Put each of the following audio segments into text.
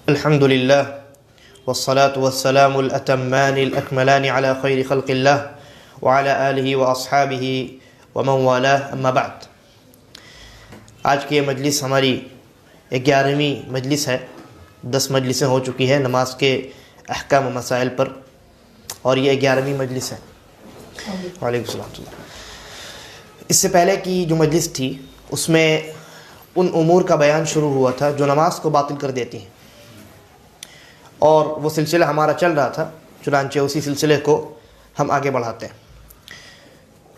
الحمد للہ والصلاة والسلام الأتمان الأكملان على خیر خلق اللہ وعلى آلہ واصحابہ ومن والاه اما بعد۔ آج کی یہ مجلس ہماری 11ویں مجلس ہے۔ 10 مجلسیں ہو چکی ہیں نماز کے احکام و مسائل پر، اور یہ 11ویں مجلس ہے۔ وعلیکم السلام۔ اس سے پہلے کی جو مجلس تھی اس میں ان امور کا بیان شروع ہوا تھا جو نماز کو باطل کر دیتی ہیں، اور وہ سلسلہ ہمارا چل رہا تھا، چنانچہ اسی سلسلے کو ہم آگے بڑھاتے ہیں۔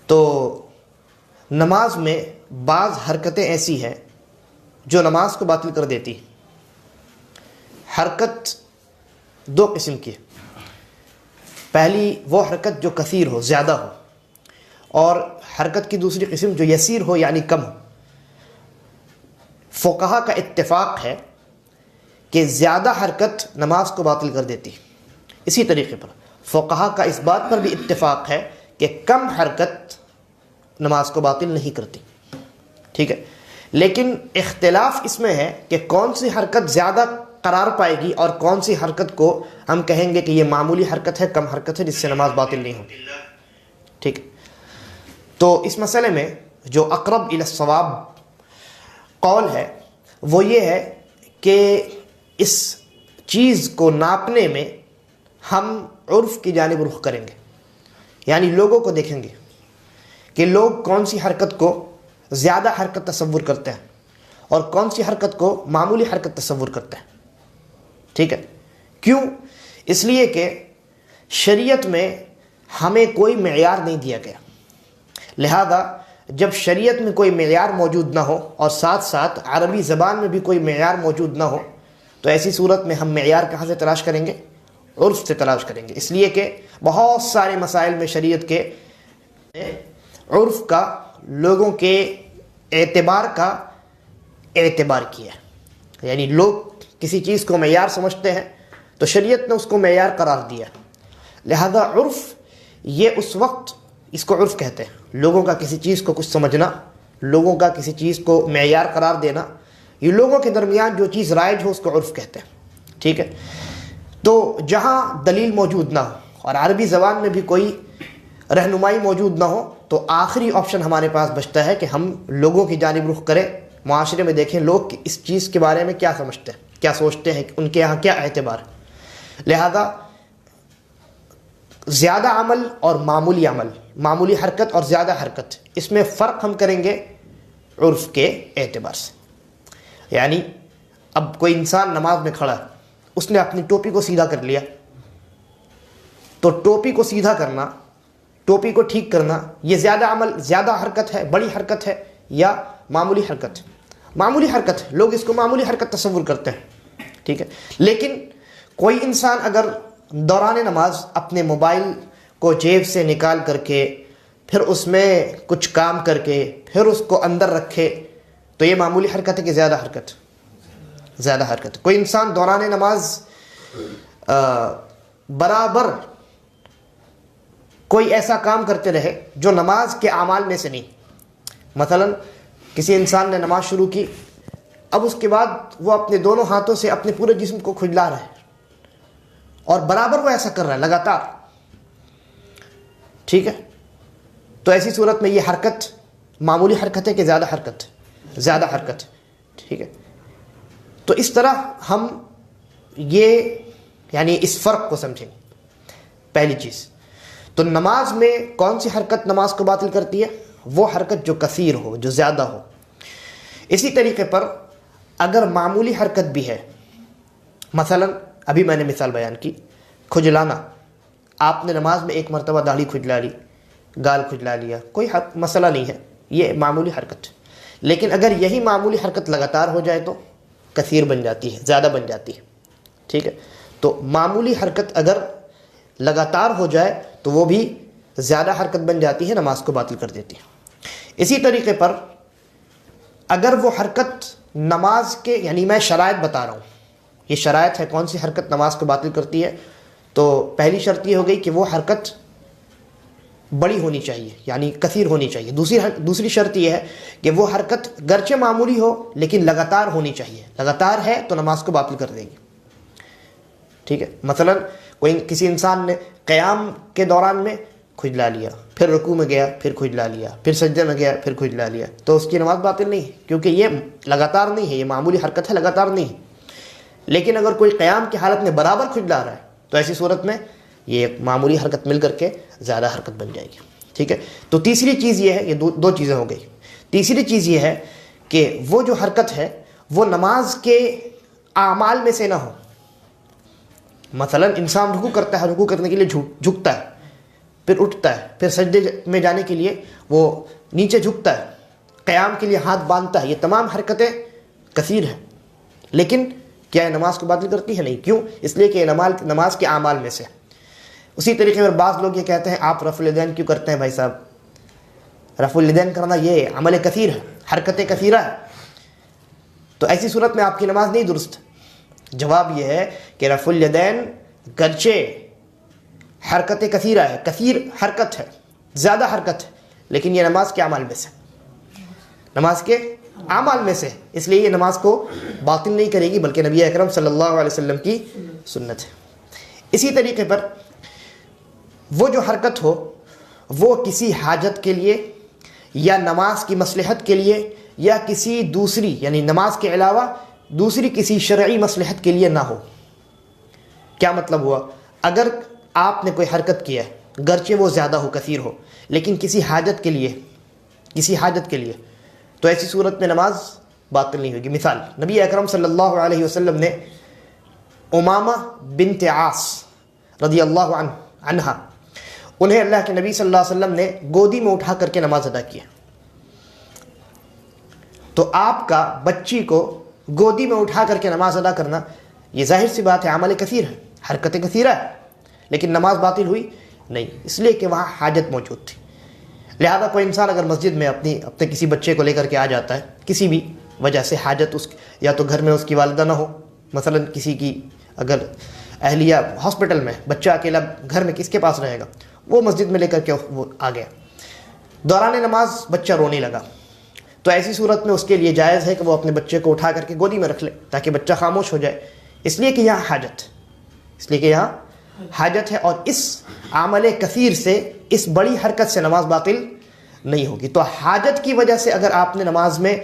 تو نماز میں بعض حرکتیں ایسی ہیں جو نماز کو باطل کر دیتی ہیں۔ حرکت 2 قسم کی ہے۔ پہلی وہ حرکت جو کثیر ہو، زیادہ ہو، اور حرکت کی دوسری قسم جو یسیر ہو یعنی کم ہو۔ فقہا کا اتفاق ہے کہ زیادہ حرکت نماز کو باطل کر دیتی ہے۔ اسی طریقے پر فقہا کا اس بات پر بھی اتفاق ہے کہ کم حرکت نماز کو باطل نہیں کرتی، ٹھیک ہے۔ لیکن اختلاف اس میں ہے کہ کون سی حرکت زیادہ قرار پائے گی اور کون سی حرکت کو ہم کہیں گے کہ یہ معمولی حرکت ہے، کم حرکت ہے، جس سے نماز باطل نہیں ہوتی، ٹھیک ہے۔ تو اس مسئلے میں جو اقرب الی الصواب قول ہے وہ یہ ہے کہ اس چیز کو ناپنے میں ہم عرف کی جانب رخ کریں گے، یعنی لوگوں کو دیکھیں گے کہ لوگ کون سی حرکت کو زیادہ حرکت تصور کرتے ہیں اور کون سی حرکت کو معمولی حرکت تصور کرتے ہیں، ٹھیک ہے۔ کیوں؟ اس لیے کہ شریعت میں ہمیں کوئی معیار نہیں دیا گیا، لہذا جب شریعت میں کوئی معیار موجود نہ ہو اور ساتھ ساتھ عربی زبان میں بھی کوئی معیار موجود نہ ہو تو ایسی صورت میں ہم معیار کہاں سے تلاش کریں گے؟ عرف سے تلاش کریں گے۔ اس لیے کہ بہت سارے مسائل میں شریعت کے عرف کا، لوگوں کے اعتبار کا اعتبار کیا ہے، یعنی لوگ کسی چیز کو معیار سمجھتے ہیں تو شریعت نے اس کو معیار قرار دیا، لہذا عرف یہ اس وقت، اس کو عرف کہتے ہیں، لوگوں کا کسی چیز کو کچھ سمجھنا، لوگوں کا کسی چیز کو معیار قرار دینا، یہ لوگوں کے درمیان جو چیز رائج ہو اس کو عرف کہتے ہیں، ٹھیک ہے۔ تو جہاں دلیل موجود نہ ہو اور عربی زبان میں بھی کوئی رہنمائی موجود نہ ہو تو آخری آپشن ہمارے پاس بچتا ہے کہ ہم لوگوں کی جانب رخ کریں، معاشرے میں دیکھیں لوگ اس چیز کے بارے میں کیا سمجھتے ہیں، کیا سوچتے ہیں، ان کے یہاں کیا اعتبار ہے۔ لہذا زیادہ عمل اور معمولی عمل، معمولی حرکت اور زیادہ حرکت، اس میں فرق ہم کریں گے عرف کے اعتبار سے۔ یعنی اب کوئی انسان نماز میں کھڑا ہے، اس نے اپنی ٹوپی کو سیدھا کر لیا، تو ٹوپی کو سیدھا کرنا، ٹوپی کو ٹھیک کرنا، یہ زیادہ عمل، زیادہ حرکت ہے، بڑی حرکت ہے یا معمولی حرکت ہے؟ معمولی حرکت ہے، لوگ اس کو معمولی حرکت تصور کرتے ہیں، ٹھیک ہے۔ لیکن کوئی انسان اگر دوران نماز اپنے موبائل کو جیب سے نکال کر کے پھر اس میں کچھ کام کر کے پھر اس کو اندر رکھے تو یہ معمولی حرکت ہے کہ زیادہ حرکت؟ زیادہ حرکت ہے۔ کوئی انسان دوران نماز برابر کوئی ایسا کام کرتے رہے جو نماز کے اعمال میں سے نہیں، مثلا کسی انسان نے نماز شروع کی، اب اس کے بعد وہ اپنے دونوں ہاتھوں سے اپنے پورے جسم کو کھجلا رہا ہے اور برابر وہ ایسا کر رہا ہے لگاتار، ٹھیک ہے، تو ایسی صورت میں یہ حرکت معمولی حرکت ہے کہ زیادہ حرکت؟ زیادہ حرکت، ٹھیک ہے۔ تو اس طرح ہم یہ یعنی اس فرق کو سمجھیں۔ پہلی چیز تو نماز میں کون سی حرکت نماز کو باطل کرتی ہے؟ وہ حرکت جو کثیر ہو، جو زیادہ ہو۔ اسی طریقے پر اگر معمولی حرکت بھی ہے، مثلا ابھی میں نے مثال بیان کی کھجلانا، آپ نے نماز میں ایک مرتبہ داڑھی کھجلا لی، گال کھجلا لیا، کوئی مسئلہ نہیں ہے، یہ معمولی حرکت ہے۔ لیکن اگر یہی معمولی حرکت لگاتار ہو جائے تو کثیر بن جاتی ہے، زیادہ بن جاتی ہے، ٹھیک ہے۔ تو معمولی حرکت اگر لگاتار ہو جائے تو وہ بھی زیادہ حرکت بن جاتی ہے، نماز کو باطل کر دیتی ہے۔ اسی طریقے پر اگر وہ حرکت نماز کے، یعنی میں شرائط بتا رہا ہوں، یہ شرائط ہے کون سی حرکت نماز کو باطل کرتی ہے، تو پہلی شرط یہ ہو گئی کہ وہ حرکت بڑی ہونی چاہیے، یعنی کثیر ہونی چاہیے۔ دوسری شرط یہ ہے کہ وہ حرکت گرچہ معمولی ہو لیکن لگاتار ہونی چاہیے، لگاتار ہے تو نماز کو باطل کر دے گی، ٹھیک ہے، مثلا کسی انسان نے قیام کے دوران میں کھجلا لیا، پھر رکوع میں گیا پھر کھجلا لیا، پھر سجدے میں گیا پھر کھجلا لیا، تو اس کی نماز باطل نہیں ہے، کیونکہ یہ لگاتار نہیں ہے، یہ معمولی حرکت ہے، لگاتار نہیں ہے۔ لیکن اگر کوئی قیام کی حالت میں برابر کھجلا رہا ہے تو ایسی صورت میں یہ ایک معمولی حرکت مل کر کے زیادہ حرکت بن جائے گی، ٹھیک ہے۔ تو تیسری چیز یہ ہے، یہ دو چیزیں ہو گئی۔ تیسری چیز یہ ہے کہ وہ جو حرکت ہے وہ نماز کے اعمال میں سے نہ ہو۔ مثلا انسان رکوع کرتا ہے، رکوع کرنے کے لیے جھکتا ہے، پھر اٹھتا ہے، پھر سجدے میں جانے کے لیے وہ نیچے جھکتا ہے، قیام کے لیے ہاتھ باندھتا ہے، یہ تمام حرکتیں کثیر ہیں، لیکن کیا یہ نماز کو باطل کرتی ہے؟ نہیں۔ کیوں؟ اس لیے کہ یہ نماز کے اعمال میں سے۔ اسی طریقے پر بعض لوگ یہ کہتے ہیں آپ رفع الیدین کیوں کرتے ہیں بھائی صاحب؟ رفع الیدین کرنا یہ عمل کثیر ہے، حرکت کثیرہ ہے، تو ایسی صورت میں آپ کی نماز نہیں درست۔ جواب یہ ہے کہ رفع الیدین گرچہ حرکت کثیرہ ہے، کثیر حرکت ہے، زیادہ حرکت ہے، لیکن یہ نماز کے اعمال میں سے، نماز کے اعمال میں سے، اس لیے یہ نماز کو باطل نہیں کرے گی، بلکہ نبی اکرم صلی اللہ علیہ وسلم کی سنت ہے۔ اسی طریقے پر وہ جو حرکت ہو وہ کسی حاجت کے لیے یا نماز کی مصلحت کے لیے یا کسی دوسری یعنی نماز کے علاوہ دوسری کسی شرعی مصلحت کے لیے نہ ہو۔ کیا مطلب ہوا؟ اگر آپ نے کوئی حرکت کیا ہے گرچہ وہ زیادہ ہو، کثیر ہو، لیکن کسی حاجت کے لیے تو ایسی صورت میں نماز باطل نہیں ہوگی۔ مثال، نبی اکرم صلی اللہ علیہ وسلم نے امامہ بنت عاص رضی اللہ عنہا، انہیں اللہ کے نبی صلی اللہ علیہ وسلم نے گودی میں اٹھا کر کے نماز ادا کیا۔ تو آپ کا بچی کو گودی میں اٹھا کر کے نماز ادا کرنا، یہ ظاہر سی بات ہے عمل کثیر ہے، حرکت کثیرہ ہے، لیکن نماز باطل ہوئی نہیں، اس لیے کہ وہاں حاجت موجود تھی۔ لہذا کوئی انسان اگر مسجد میں اپنے کسی بچے کو لے کر کے آ جاتا ہے، کسی بھی وجہ سے حاجت، یا تو گھر میں اس کی والدہ نہ ہو، مثلا کسی کی اگر اہلیہ ہاسپٹل میں، بچہ اکیلا گھر میں کس کے پاس رہے گا، وہ مسجد میں لے کر کے وہ آ گیا، دوران نماز بچہ رونے لگا، تو ایسی صورت میں اس کے لیے جائز ہے کہ وہ اپنے بچے کو اٹھا کر کے گودی میں رکھ لے تاکہ بچہ خاموش ہو جائے، اس لیے کہ یہاں حاجت ہے، اور اس عمل کثیر سے، اس بڑی حرکت سے نماز باطل نہیں ہوگی۔ تو حاجت کی وجہ سے اگر آپ نے نماز میں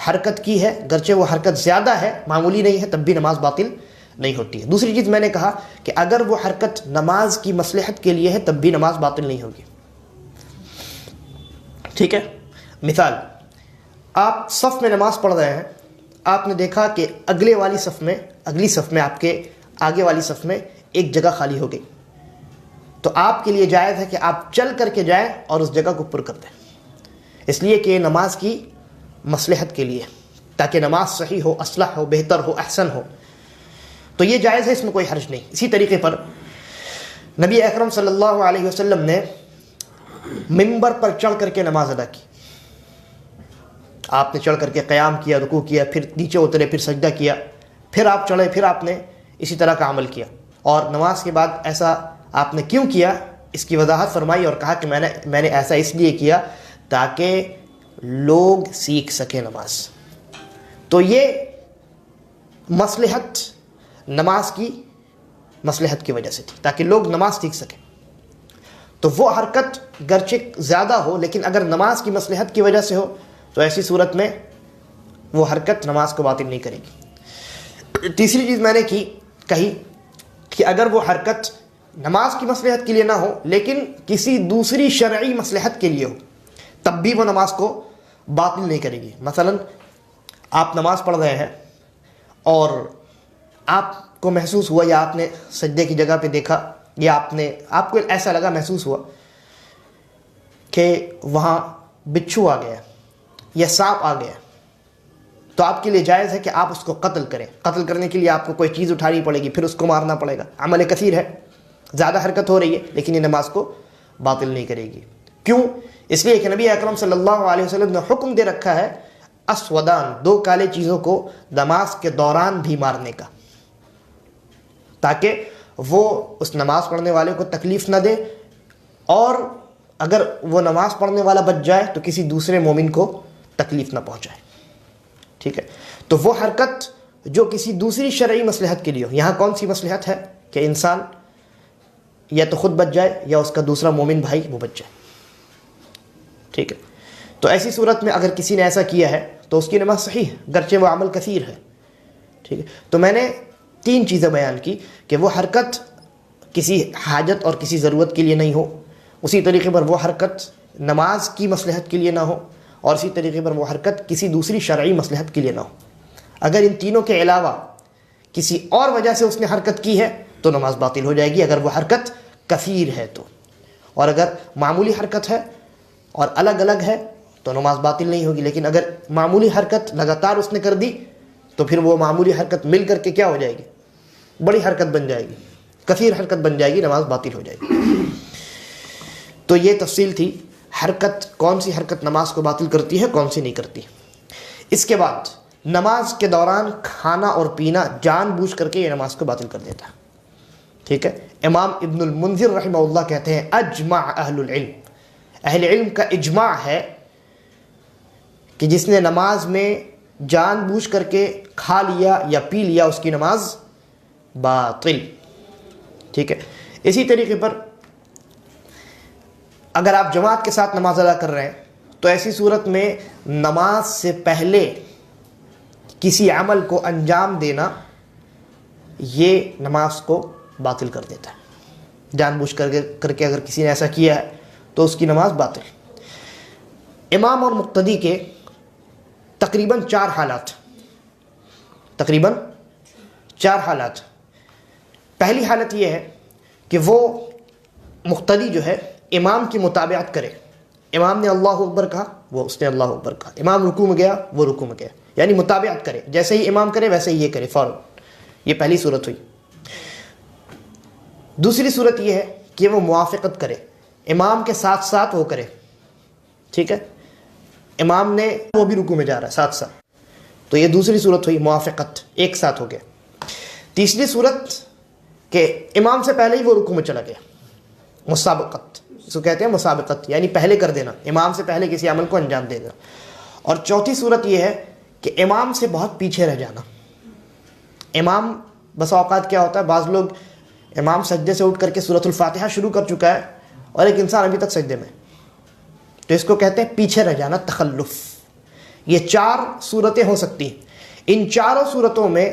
حرکت کی ہے گرچہ وہ حرکت زیادہ ہے، معمولی نہیں ہے، تب بھی نماز باطل نہیں ہوتی ہے۔ دوسری چیز میں نے کہا کہ اگر وہ حرکت نماز کی مصلحت کے لیے ہے تب بھی نماز باطل نہیں ہوگی، ٹھیک ہے۔ مثال، آپ صف میں نماز پڑھ رہے ہیں، آپ نے دیکھا کہ اگلی صف میں آپ کے آگے والی صف میں ایک جگہ خالی ہو گئی، تو آپ کے لیے جائز ہے کہ آپ چل کر کے جائیں اور اس جگہ کو پر کر دیں، اس لیے کہ نماز کی مصلحت کے لیے، تاکہ نماز صحیح ہو، اصلح ہو، بہتر ہو، احسن ہو، تو یہ جائز ہے، اس میں کوئی حرج نہیں۔ اسی طریقے پر نبی اکرم صلی اللہ علیہ وسلم نے منبر پر چڑھ کر کے نماز ادا کی، آپ نے چڑھ کر کے قیام کیا، رکوع کیا، پھر نیچے اترے، پھر سجدہ کیا، پھر آپ چڑھے، پھر آپ نے اسی طرح کا عمل کیا، اور نماز کے بعد ایسا آپ نے کیوں کیا اس کی وضاحت فرمائی اور کہا کہ میں نے ایسا اس لیے کیا تاکہ لوگ سیکھ سکیں نماز۔ تو یہ مصلحت نماز کی مصلحت کی وجہ سے تھی، تاکہ لوگ نماز سیکھ سکیں۔ تو وہ حرکت گرچہ زیادہ ہو لیکن اگر نماز کی مصلحت کی وجہ سے ہو تو ایسی صورت میں وہ حرکت نماز کو باطل نہیں کرے گی۔ تیسری چیز میں نے کہی کہ اگر وہ حرکت نماز کی مصلحت کے لیے نہ ہو لیکن کسی دوسری شرعی مصلحت کے لیے ہو تب بھی وہ نماز کو باطل نہیں کرے گی۔ مثلا آپ نماز پڑھ رہے ہیں اور آپ کو محسوس ہوا یا آپ نے سجدے کی جگہ پہ دیکھا یا آپ کو ایسا لگا، محسوس ہوا کہ وہاں بچھو آ گیا یا سانپ آ گیا، تو آپ کے لیے جائز ہے کہ آپ اس کو قتل کریں۔ قتل کرنے کے لیے آپ کو کوئی چیز اٹھانی پڑے گی، پھر اس کو مارنا پڑے گا، عمل کثیر ہے، زیادہ حرکت ہو رہی ہے، لیکن یہ نماز کو باطل نہیں کرے گی۔ کیوں؟ اس لیے کہ نبی اکرم صلی اللہ علیہ وسلم نے حکم دے رکھا ہے اسودان، دو کالے چیزوں کو نماز کے دوران بھی مارنے کا، تاکہ وہ اس نماز پڑھنے والے کو تکلیف نہ دے، اور اگر وہ نماز پڑھنے والا بچ جائے تو کسی دوسرے مومن کو تکلیف نہ پہنچائے، ٹھیک ہے۔ تو وہ حرکت جو کسی دوسری شرعی مصلحت کے لیے ہو، یہاں کون سی مصلحت ہے؟ کہ انسان یا تو خود بچ جائے یا اس کا دوسرا مومن بھائی وہ بچ جائے. ٹھیک ہے. تو ایسی صورت میں اگر کسی نے ایسا کیا ہے تو اس کی نماز صحیح ہے گرچہ وہ عمل کثیر ہے. ٹھیک ہے. تو میں نے 3 چیزیں بیان کی کہ وہ حرکت کسی حاجت اور کسی ضرورت کے لیے نہیں ہو, اسی طریقے پر وہ حرکت نماز کی مصلحت کے لیے نہ ہو, اور اسی طریقے پر وہ حرکت کسی دوسری شرعی مصلحت کے لیے نہ ہو. اگر ان تینوں کے علاوہ کسی اور وجہ سے اس نے حرکت کی ہے تو نماز باطل ہو جائے گی, اگر وہ حرکت کثیر ہے تو. اور اگر معمولی حرکت ہے اور الگ الگ ہے تو نماز باطل نہیں ہوگی. لیکن اگر معمولی حرکت لگاتار اس نے کر دی تو پھر وہ معمولی حرکت مل کر کے کیا ہو جائے گی, بڑی حرکت بن جائے گی, کثیر حرکت بن جائے گی, نماز باطل ہو جائے گی. تو یہ تفصیل تھی حرکت, کون سی حرکت نماز کو باطل کرتی ہے, کون سی نہیں کرتی. اس کے بعد نماز کے دوران کھانا اور پینا جان بوجھ کر کے یہ نماز کو باطل کر دیتا ہے. ٹھیک ہے. امام ابن المنذر رحمہ اللہ کہتے ہیں اجمع اہل العلم, اہل علم کا اجماع ہے کہ جس نے نماز میں جان بوجھ کر کے کھا لیا یا پی لیا اس کی نماز باطل. ٹھیک ہے. اسی طریقے پر اگر آپ جماعت کے ساتھ نماز ادا کر رہے ہیں تو ایسی صورت میں نماز سے پہلے کسی عمل کو انجام دینا یہ نماز کو باطل کر دیتا ہے. جان بوجھ کر کے اگر کسی نے ایسا کیا ہے تو اس کی نماز باطل. امام اور مقتدی کے تقریباً 4 حالات, تقریباً 4 حالات. پہلی حالت یہ ہے کہ وہ مقتدی جو ہے امام کی متابعت کرے. امام نے اللہ اکبر کہا وہ اس نے اللہ اکبر کہا, امام رکوع میں گیا وہ رکوع میں گیا, یعنی متابعت کرے, جیسے ہی امام کرے ویسے ہی یہ کرے فوراً. یہ پہلی صورت ہوئی. دوسری صورت یہ ہے کہ وہ موافقت کرے, امام کے ساتھ ساتھ وہ کرے. ٹھیک ہے. امام نے وہ بھی رکوع میں جا رہا ہے ساتھ ساتھ, تو یہ دوسری صورت ہوئی, موافقت, ایک ساتھ ہو گیا. تیسری صورت کہ امام سے پہلے ہی وہ رکوع میں چلا گیا, مسابقت, اس کو کہتے ہیں مسابقت, یعنی پہلے کر دینا, امام سے پہلے کسی عمل کو انجام دے دینا. اور چوتھی صورت یہ ہے کہ امام سے بہت پیچھے رہ جانا. امام بس اوقات کیا ہوتا ہے, بعض لوگ امام سجدے سے اٹھ کر کے سورۃ الفاتحہ شروع کر چکا ہے اور ایک انسان ابھی تک سجدے میں, تو اس کو کہتے ہیں پیچھے رہ جانا, تخلف. یہ 4 صورتیں ہو سکتی ہیں. ان چاروں صورتوں میں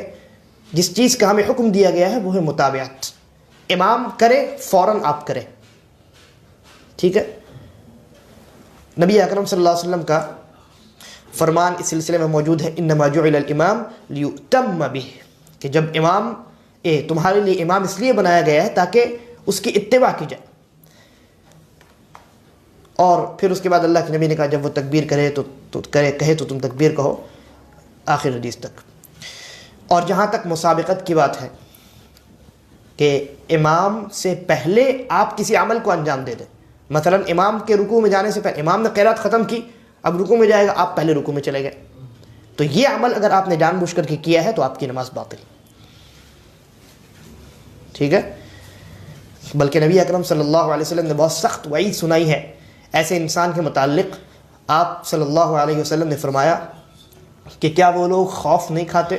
جس چیز کا ہمیں حکم دیا گیا ہے وہ ہے متابعت. امام کرے فوراً آپ کریں. ٹھیک ہے. نبی اکرم صلی اللہ علیہ وسلم کا فرمان اس سلسلے میں موجود ہے, انما جعل الامام لیؤتم بہ, کہ جب امام تمہارے لیے امام اس لیے بنایا گیا ہے تاکہ اس کی اتباع کی جائے. اور پھر اس کے بعد اللہ کے نبی نے کہا جب وہ تکبیر کرے تو کہے تو تم تکبیر کہو, آخر حدیث تک. اور جہاں تک مسابقت کی بات ہے کہ امام سے پہلے آپ کسی عمل کو انجام دے دیں, مثلا امام کے رکوع میں جانے سے پہلے امام نے قرات ختم کی, اب رکوع میں جائے گا, آپ پہلے رکوع میں چلے گئے, تو یہ عمل اگر آپ نے جان بوجھ کر کے کیا ہے تو آپ کی نماز باطل. ٹھیک ہے. بلکہ نبی اکرم صلی اللہ علیہ وسلم نے بہت سخت وعید سنائی ہے ایسے انسان کے متعلق. آپ صلی اللہ علیہ وسلم نے فرمایا کہ کیا وہ لوگ خوف نہیں کھاتے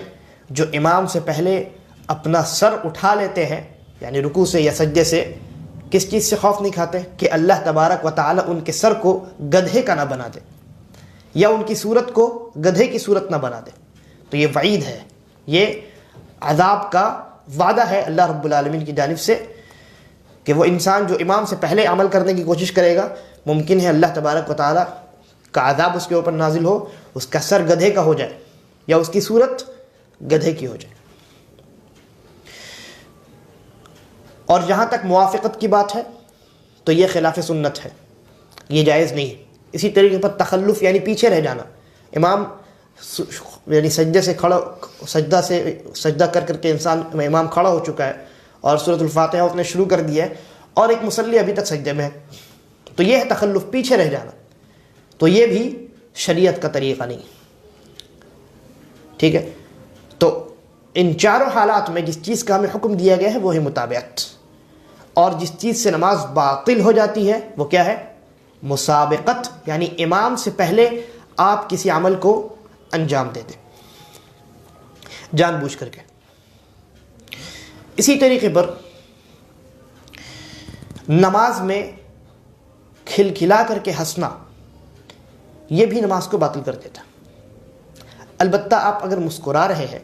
جو امام سے پہلے اپنا سر اٹھا لیتے ہیں, یعنی رکوع سے یا سجدے سے, کس چیز سے خوف نہیں کھاتے کہ اللہ تبارک و تعالی ان کے سر کو گدھے کا نہ بنا دے یا ان کی صورت کو گدھے کی صورت نہ بنا دے. تو یہ وعید ہے, یہ عذاب کا وعدہ ہے اللہ رب العالمین کی جانب سے کہ وہ انسان جو امام سے پہلے عمل کرنے کی کوشش کرے گا ممکن ہے اللہ تبارک و تعالی کا عذاب اس کے اوپر نازل ہو, اس کا سر گدھے کا ہو جائے یا اس کی صورت گدھے کی ہو جائے. اور جہاں تک موافقت کی بات ہے تو یہ خلاف سنت ہے, یہ جائز نہیں ہے. اسی طریقے پر تخلف یعنی پیچھے رہ جانا, امام یعنی سجدہ کر کے انسان امام کھڑا ہو چکا ہے اور سورۃ الفاتحہ اس نے شروع کر دیا ہے اور ایک مصلی ابھی تک سجدے میں ہے, تو یہ ہے تخلف, پیچھے رہ جانا. تو یہ بھی شریعت کا طریقہ نہیں. ٹھیک ہے. تو ان چاروں حالات میں جس چیز کا ہمیں حکم دیا گیا ہے وہ ہے متابعت, اور جس چیز سے نماز باطل ہو جاتی ہے وہ کیا ہے, مسابقت, یعنی امام سے پہلے آپ کسی عمل کو انجام دے دیں جان بوجھ کر کے. اسی طریقے پر نماز میں کھلکھلا کر کے ہنسنا یہ بھی نماز کو باطل کر دیتا. البتہ آپ اگر مسکرا رہے ہیں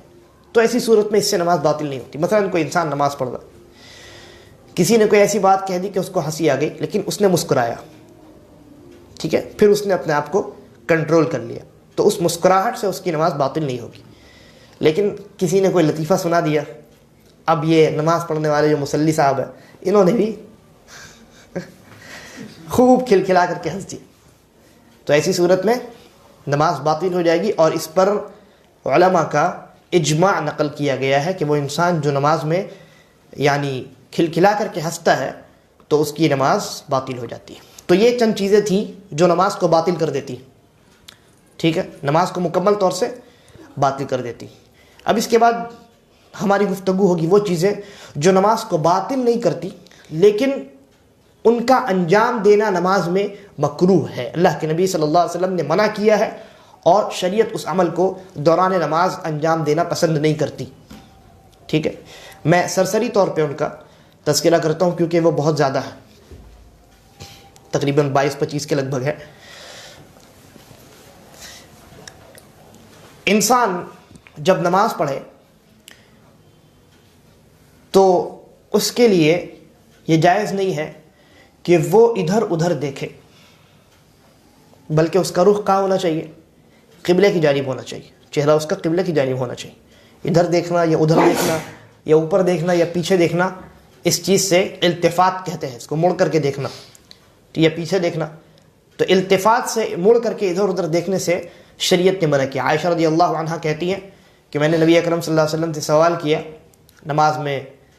تو ایسی صورت میں اس سے نماز باطل نہیں ہوتی. مثلا کوئی انسان نماز پڑھ رہا، کسی نے کوئی ایسی بات کہہ دی کہ اس کو ہنسی آ گئی، لیکن اس نے مسکرایا، ٹھیک ہے، پھر اس نے اپنے آپ کو کنٹرول کر لیا، تو اس مسکراہٹ سے اس کی نماز باطل نہیں ہوگی. لیکن کسی نے کوئی لطیفہ سنا دیا، اب یہ نماز پڑھنے والے جو مصلی صاحب ہیں انہوں نے بھی خوب کھلکھلا کر کے ہنس دیا، تو ایسی صورت میں نماز باطل ہو جائے گی. اور اس پر علماء کا اجماع نقل کیا گیا ہے کہ وہ انسان جو نماز میں یعنی کھلکھلا کر کے ہنستا ہے تو اس کی نماز باطل ہو جاتی ہے. تو یہ چند چیزیں تھیں جو نماز کو باطل کر دیتی، ٹھیک ہے، نماز کو مکمل طور سے باطل کر دیتی. اب اس کے بعد ہماری گفتگو ہوگی وہ چیزیں جو نماز کو باطل نہیں کرتی لیکن ان کا انجام دینا نماز میں مکروہ ہے. اللہ کے نبی صلی اللہ علیہ وسلم نے منع کیا ہے اور شریعت اس عمل کو دوران نماز انجام دینا پسند نہیں کرتی. ٹھیک ہے، میں سرسری طور پہ ان کا تذکرہ کرتا ہوں کیونکہ وہ بہت زیادہ ہے، تقریباً 22-25 کے لگ بھگ ہے. انسان جب نماز پڑھے تو اس کے لیے یہ جائز نہیں ہے کہ وہ ادھر ادھر دیکھے، بلکہ اس کا رخ کہاں ہونا چاہیے؟ قبلے کی جانب ہونا چاہیے. چہرہ اس کا قبلے کی جانب ہونا چاہیے. ادھر دیکھنا یا ادھر دیکھنا یا اوپر دیکھنا یا پیچھے دیکھنا، اس چیز سے التفات کہتے ہیں، اس کو مڑ کر کے دیکھنا یا پیچھے دیکھنا. تو التفات سے مڑ کر کے ادھر ادھر دیکھنے سے شریعت نے منع کیا. عائشہ رضی اللہ عنہا کہتی ہیں کہ میں نے نبی اکرم صلی اللہ علیہ وسلم سے سوال کیا نماز میں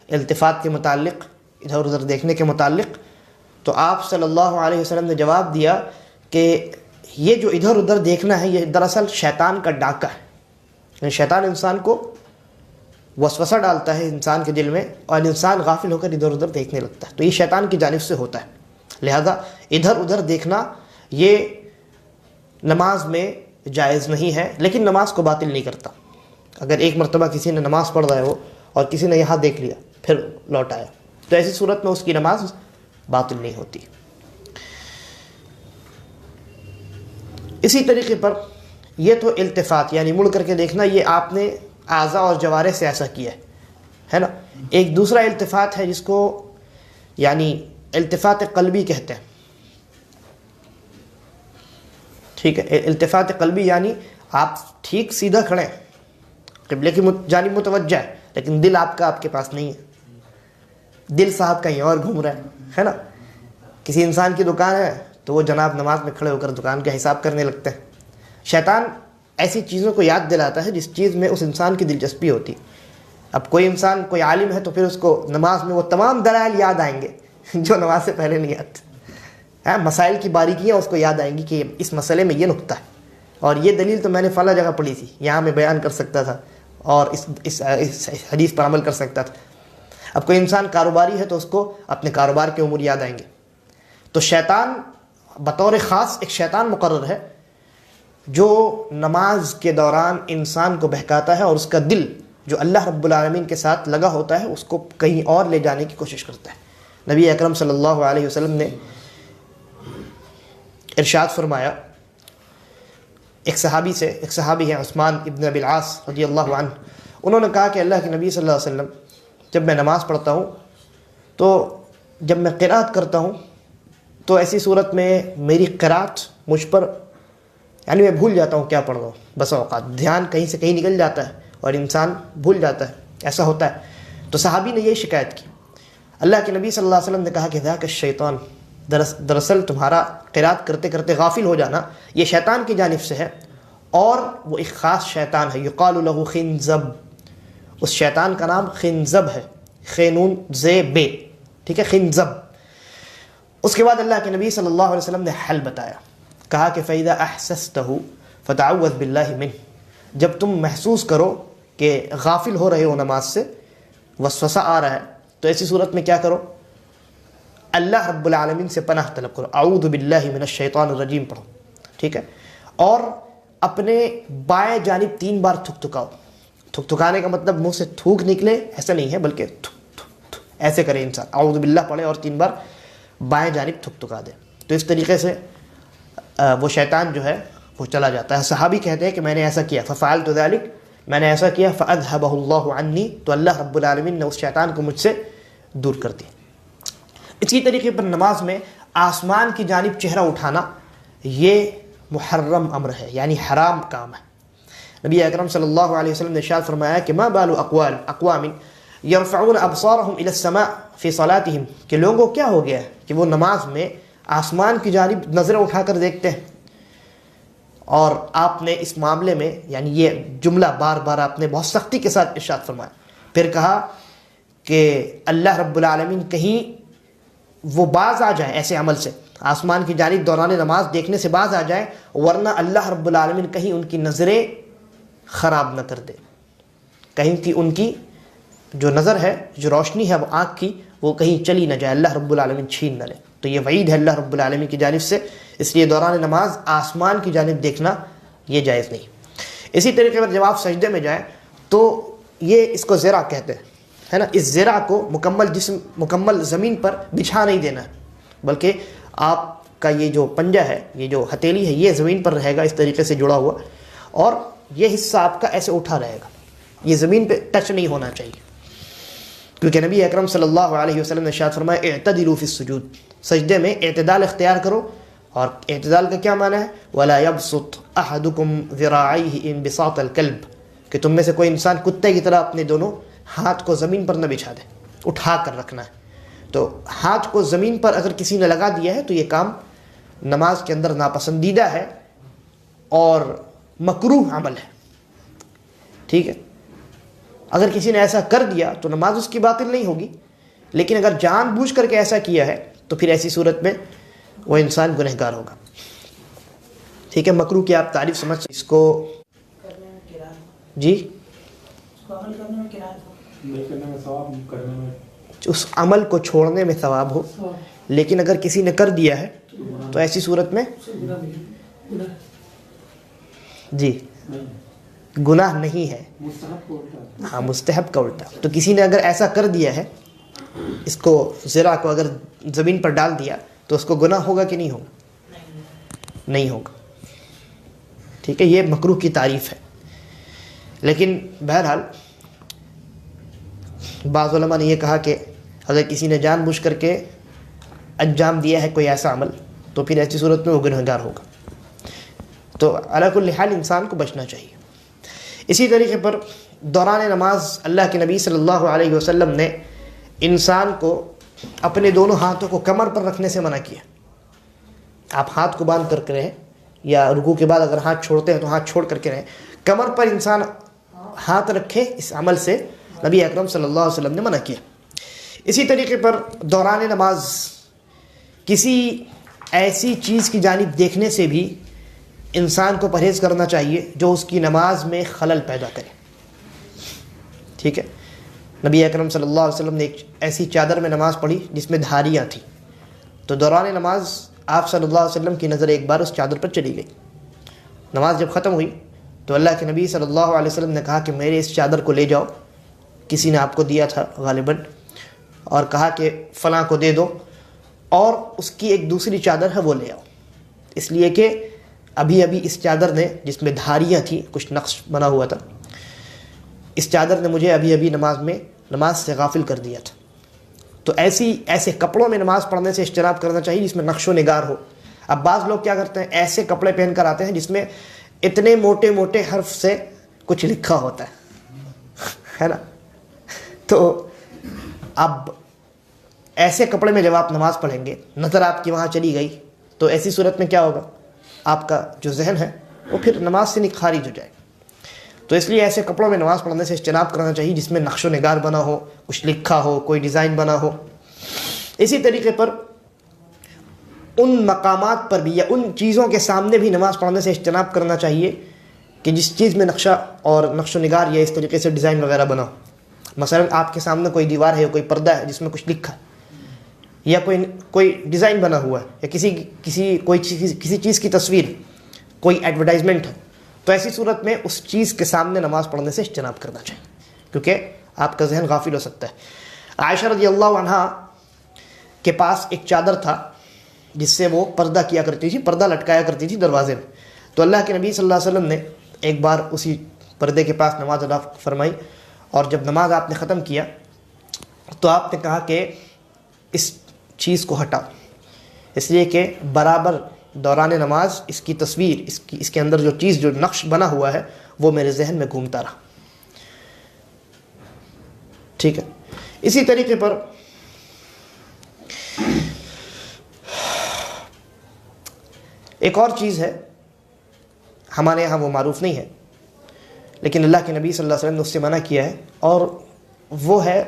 التفات کے متعلق، ادھر ادھر دیکھنے کے متعلق، تو آپ صلی اللہ علیہ وسلم نے جواب دیا کہ یہ جو ادھر ادھر دیکھنا ہے یہ دراصل شیطان کا ڈاکہ ہے. یعنی شیطان انسان کو وسوسہ ڈالتا ہے انسان کے دل میں اور انسان غافل ہو کر ادھر ادھر دیکھنے لگتا ہے، تو یہ شیطان کی جانب سے ہوتا ہے. لہذا ادھر ادھر دیکھنا یہ نماز میں جائز نہیں ہے لیکن نماز کو باطل نہیں کرتا. اگر ایک مرتبہ کسی نے نماز پڑھ رہا ہے وہ اور کسی نے یہاں دیکھ لیا پھر لوٹ آیا تو ایسی صورت میں اس کی نماز باطل نہیں ہوتی. اسی طریقے پر یہ تو التفات یعنی مڑ کر کے دیکھنا، یہ آپ نے اعضاء اور جوارح سے ایسا کیا ہے نا. ایک دوسرا التفات ہے جس کو یعنی التفات قلبی کہتے ہیں. ٹھیک ہے، التفات قلبی یعنی آپ ٹھیک سیدھا کھڑے ہیں، قبلے کی جانب متوجہ ہے، لیکن دل آپ کا آپ کے پاس نہیں ہے، دل صاحب کہیں اور گھوم رہا ہے نا. کسی انسان کی دکان ہے تو وہ جناب نماز میں کھڑے ہو کر دکان کا حساب کرنے لگتے ہیں. شیطان ایسی چیزوں کو یاد دلاتا ہے جس چیز میں اس انسان کی دلچسپی ہوتی. اب کوئی انسان کوئی عالم ہے تو پھر اس کو نماز میں وہ تمام دلائل یاد آئیں گے جو نماز سے پہلے نہیں آتے. مسائل کی باریکیاں اس کو یاد آئیں گی کہ اس مسئلے میں یہ نقطہ ہے اور یہ دلیل تو میں نے فلاں جگہ پڑھی تھی، یہاں میں بیان کر سکتا تھا اور اس حدیث پر عمل کر سکتا تھا. اب کوئی انسان کاروباری ہے تو اس کو اپنے کاروبار کے امور یاد آئیں گے. تو شیطان بطور خاص ایک شیطان مقرر ہے جو نماز کے دوران انسان کو بہکاتا ہے اور اس کا دل جو اللہ رب العالمین کے ساتھ لگا ہوتا ہے اس کو کہیں اور لے جانے کی کوشش کرتا ہے. نبی اکرم صلی اللہ علیہ وسلم نے ارشاد فرمایا، ایک صحابی ہیں عثمان ابن ابی العاص رضی اللہ عنہ، انہوں نے کہا کہ اللہ کے نبی صلی اللہ علیہ وسلم جب میں نماز پڑھتا ہوں تو جب میں قرات کرتا ہوں تو ایسی صورت میں میری قرات مجھ پر یعنی میں بھول جاتا ہوں کیا پڑھ رہا ہوں، بس اوقات دھیان کہیں سے کہیں نکل جاتا ہے اور انسان بھول جاتا ہے، ایسا ہوتا ہے. تو صحابی نے یہ شکایت کی. اللہ کے نبی صلی اللہ علیہ وسلم نے کہا کہ ذاک الشیطان، دراصل تمہارا قرات کرتے کرتے غافل ہو جانا یہ شیطان کی جانب سے ہے اور وہ ایک خاص شیطان ہے، یقال له خنزب. اس شیطان کا نام خنزب ہے، خینون زے بے، ٹھیک ہے، خنزب. اس کے بعد اللہ کے نبی صلی اللہ علیہ وسلم نے حل بتایا، کہا کہ فَإِذَا أَحْسَسْتَهُ فَتَعَوَّذْ بِاللَّهِ مِنْهُ. جب تم محسوس کرو کہ غافل ہو رہے ہو نماز سے، وسوسہ آ رہا ہے، تو ایسی صورت میں کیا کرو؟ اللہ رب العالمین سے پناہ طلب کرو، اعوذ باللہ من الشیطان الرجیم پڑھو، ٹھیک ہے. اور اپنے بائیں جانب 3 بار تھکاؤ. تھکانے کا مطلب منہ سے تھوک نکلے ایسا نہیں ہے، بلکہ ایسے کرے انسان، اعوذ باللہ پڑھے اور 3 بار بائیں جانب تھکتھکا دے. تو اس طریقے سے وہ شیطان جو ہے وہ چلا جاتا ہے. صحابی کہتے ہیں کہ میں نے ایسا کیا، ففعلت ذلك، میں نے ایسا کیا، فاذهبه الله عني، تو اللہ رب العالمین نے اس شیطان کو مجھ سے دور کر دیا. اسی طریقے پر نماز میں آسمان کی جانب چہرہ اٹھانا یہ محرم امر ہے، یعنی حرام کام ہے. نبی اکرم صلی اللہ علیہ وسلم نے ارشاد فرمایا کہ ما بال اقوام یرفعون ابصارهم الى السماء فی صلاتهم، کہ لوگوں کیا ہو گیا ہے کہ وہ نماز میں آسمان کی جانب نظریں اٹھا کر دیکھتے ہیں. اور آپ نے اس معاملے میں یعنی یہ جملہ بار بار آپ نے بہت سختی کے ساتھ ارشاد فرمایا. پھر کہا کہ اللہ رب العالمین کہیں وہ باز آ جائیں ایسے عمل سے، آسمان کی جانب دوران نماز دیکھنے سے باز آ جائیں، ورنہ اللہ رب العالمین کہیں ان کی نظریں خراب نہ کر دے، کہیں کہ ان کی جو نظر ہے، جو روشنی ہے وہ آنکھ کی، وہ کہیں چلی نہ جائے، اللہ رب العالمین چھین نہ لے. تو یہ وعید ہے اللہ رب العالمین کی جانب سے، اس لیے دوران نماز آسمان کی جانب دیکھنا یہ جائز نہیں. اسی طریقے پر جب آپ سجدے میں جائیں تو یہ اس کو زرا کہتے ہیں، ہے نا. اس زرا کو مکمل زمین پر بچھا نہیں دینا ہے، بلکہ آپ کا یہ جو پنجہ ہے، یہ جو ہتھیلی ہے، یہ زمین پر رہے گا اس طریقے سے جڑا ہوا، اور یہ حصہ آپ کا ایسے اٹھا رہے گا، یہ زمین پہ ٹچ نہیں ہونا چاہیے. کیونکہ نبی اکرم صلی اللہ علیہ وسلم نے ارشاد فرمایا اعتدلوا فی السجود، سجدے میں اعتدال اختیار کرو. اور اعتدال کا کیا معنی ہے؟ ولا يبسط احدکم ذراعیہ انبساط الکلب، کہ تم میں سے کوئی انسان کتے کی طرح اپنے دونوں ہاتھ کو زمین پر نہ بچھا دے، اٹھا کر رکھنا ہے. تو ہاتھ کو زمین پر اگر کسی نے لگا دیا ہے تو یہ کام نماز کے اندر ناپسندیدہ ہے اور مکروہ عمل ہے. ٹھیک ہے، اگر کسی نے ایسا کر دیا تو نماز اس کی باطل نہیں ہوگی، لیکن اگر جان بوجھ کر کے ایسا کیا ہے تو پھر ایسی صورت میں وہ انسان گنہگار ہوگا. ٹھیک ہے، مکروہ کی آپ تعریف سمجھ اس کو جی اس عمل کو چھوڑنے میں ثواب ہو، لیکن اگر کسی نے کر دیا ہے تو ایسی صورت میں جی گناہ نہیں ہے. ہاں، مستحب کا الٹا. تو کسی نے اگر ایسا کر دیا ہے، اس کو زرا کو اگر زمین پر ڈال دیا تو اس کو گناہ ہوگا کہ نہیں ہوگا؟ نہیں ہوگا. ٹھیک ہے، یہ مکروہ کی تعریف ہے. لیکن بہرحال بعض علماء نے یہ کہا کہ اگر کسی نے جان بوجھ کر کے انجام دیا ہے کوئی ایسا عمل تو پھر ایسی صورت میں وہ گنہگار ہوگا. تو علی کل حال انسان کو بچنا چاہیے. اسی طریقے پر دوران نماز اللہ کے نبی صلی اللہ علیہ وسلم نے انسان کو اپنے دونوں ہاتھوں کو کمر پر رکھنے سے منع کیا. آپ ہاتھ کو باندھ کر کے رہیں، یا رکوع کے بعد اگر ہاتھ چھوڑتے ہیں تو ہاتھ چھوڑ کر کے رہیں، کمر پر انسان ہاتھ رکھے، اس عمل سے نبی اکرم صلی اللہ علیہ وسلم نے منع کیا. اسی طریقے پر دوران نماز کسی ایسی چیز کی جانب دیکھنے سے بھی انسان کو پرہیز کرنا چاہیے جو اس کی نماز میں خلل پیدا کرے. ٹھیک ہے، نبی اکرم صلی اللہ علیہ وسلم نے ایک ایسی چادر میں نماز پڑھی جس میں دھاریاں تھیں، تو دوران نماز آپ صلی اللہ علیہ وسلم کی نظر ایک بار اس چادر پر چلی گئی. نماز جب ختم ہوئی تو اللہ کے نبی صلی اللہ علیہ وسلم نے کہا کہ میرے اس چادر کو لے جاؤ، کسی نے آپ کو دیا تھا غالباً، اور کہا کہ فلاں کو دے دو، اور اس کی ایک دوسری چادر ہے وہ لے آؤ، اس لیے کہ ابھی اس چادر نے، جس میں دھاریاں تھیں، کچھ نقش بنا ہوا تھا، اس چادر نے مجھے ابھی نماز سے غافل کر دیا تھا. تو ایسے کپڑوں میں نماز پڑھنے سے اجتناب کرنا چاہیے جس میں نقش و نگار ہو. اب بعض لوگ کیا کرتے ہیں، ایسے کپڑے پہن کر آتے ہیں جس میں اتنے موٹے موٹے حرف سے کچھ لکھا ہوتا ہے نا. تو اب ایسے کپڑے میں جب آپ نماز پڑھیں گے، نظر آپ کی وہاں چلی گئی، تو ایسی صورت میں کیا ہوگا، آپ کا جو ذہن ہے وہ پھر نماز سے خارج ہو جائے. تو اس لیے ایسے کپڑوں میں نماز پڑھنے سے اجتناب کرنا چاہیے جس میں نقش و نگار بنا ہو، کچھ لکھا ہو، کوئی ڈیزائن بنا ہو. اسی طریقے پر ان مقامات پر بھی یا ان چیزوں کے سامنے بھی نماز پڑھنے سے اجتناب کرنا چاہیے کہ جس چیز میں نقشہ اور نقش و نگار یا اس طریقے سے ڈیزائن وغیرہ بنا ہو. مثلا آپ کے سامنے کوئی دیوار ہے یا کوئی پردہ ہے جس میں کچھ لکھا ہے، یا کوئی ڈیزائن بنا ہوا ہے، یا کسی چیز کی تصویر، کوئی ایڈورٹائزمنٹ ہے، تو ایسی صورت میں اس چیز کے سامنے نماز پڑھنے سے اجتناب کرنا چاہیے، کیونکہ آپ کا ذہن غافل ہو سکتا ہے. عائشہ رضی اللہ عنہا کے پاس ایک چادر تھا جس سے وہ پردہ کیا کرتی تھی، پردہ لٹکایا کرتی تھی دروازے میں. تو اللہ کے نبی صلی اللہ علیہ وسلم نے ایک بار اسی پردے کے پاس نماز ادا فرمائی، اور جب نماز آپ نے ختم کیا تو آپ نے کہا کہ اس چیز کو ہٹاؤ، اس لیے کہ برابر دوران نماز اس کی تصویر، اس کے اندر جو چیز، جو نقش بنا ہوا ہے وہ میرے ذہن میں گھومتا رہا. ٹھیک ہے. اسی طریقے پر ایک اور چیز ہے، ہمارے یہاں وہ معروف نہیں ہے لیکن اللہ کے نبی صلی اللہ علیہ وسلم نے اس سے منع کیا ہے، اور وہ ہے